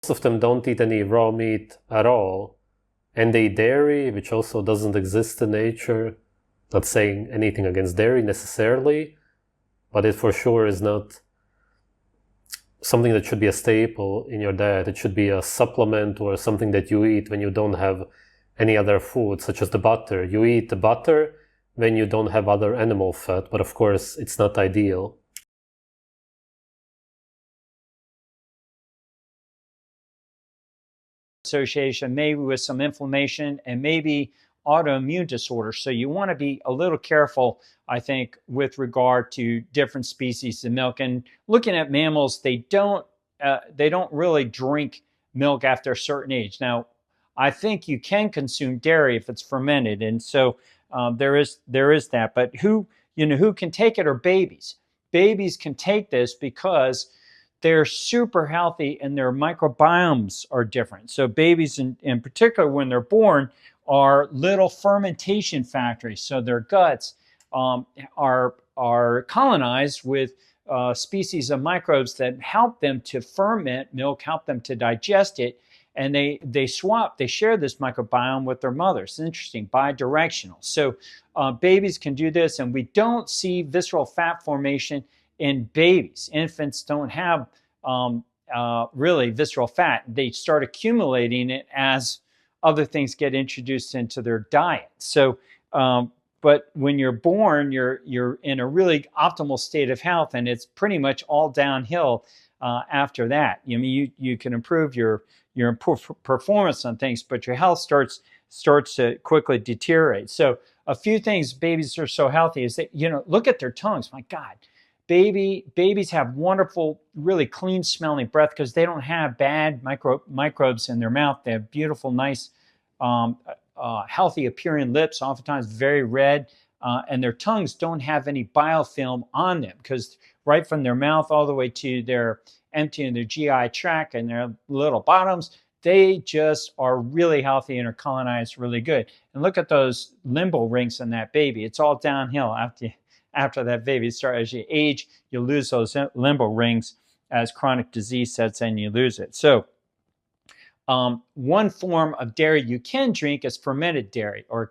of them don't eat any raw meat at all, and they eat dairy, which also doesn't exist in nature. Not saying anything against dairy necessarily, but it for sure is not something that should be a staple in your diet. It should be a supplement or something that you eat when you don't have any other food, such as the butter. You eat the butter when you don't have other animal fat, but of course it's not ideal. Association maybe with some inflammation and maybe autoimmune disorders. So you want to be a little careful, I think, with regard to different species of milk. And looking at mammals, they don't really drink milk after a certain age. Now, I think you can consume dairy if it's fermented, and so there is that. But who can take it are babies. Babies can take this because they're super healthy and their microbiomes are different. So babies in particular, when they're born, are little fermentation factories. So their guts are colonized with species of microbes that help them to ferment milk, help them to digest it, and they share this microbiome with their mothers. It's interesting, bidirectional. So babies can do this, and we don't see visceral fat formation in babies. Infants don't have really visceral fat. They start accumulating it as other things get introduced into their diet. So, but when you're born, you're in a really optimal state of health, and it's pretty much all downhill after that. You can improve your performance on things, but your health starts to quickly deteriorate. So, a few things babies are so healthy is that, look at their tongues. My God. Babies have wonderful, really clean smelling breath because they don't have bad microbes in their mouth. They have beautiful, nice, healthy appearing lips, oftentimes very red, and their tongues don't have any biofilm on them because right from their mouth all the way to their emptying their GI tract and their little bottoms, they just are really healthy and are colonized really good. And look at those limbo rings on that baby. It's all downhill after that baby starts. As you age, you lose those limbo rings as chronic disease sets in, you lose it. So one form of dairy you can drink is fermented dairy or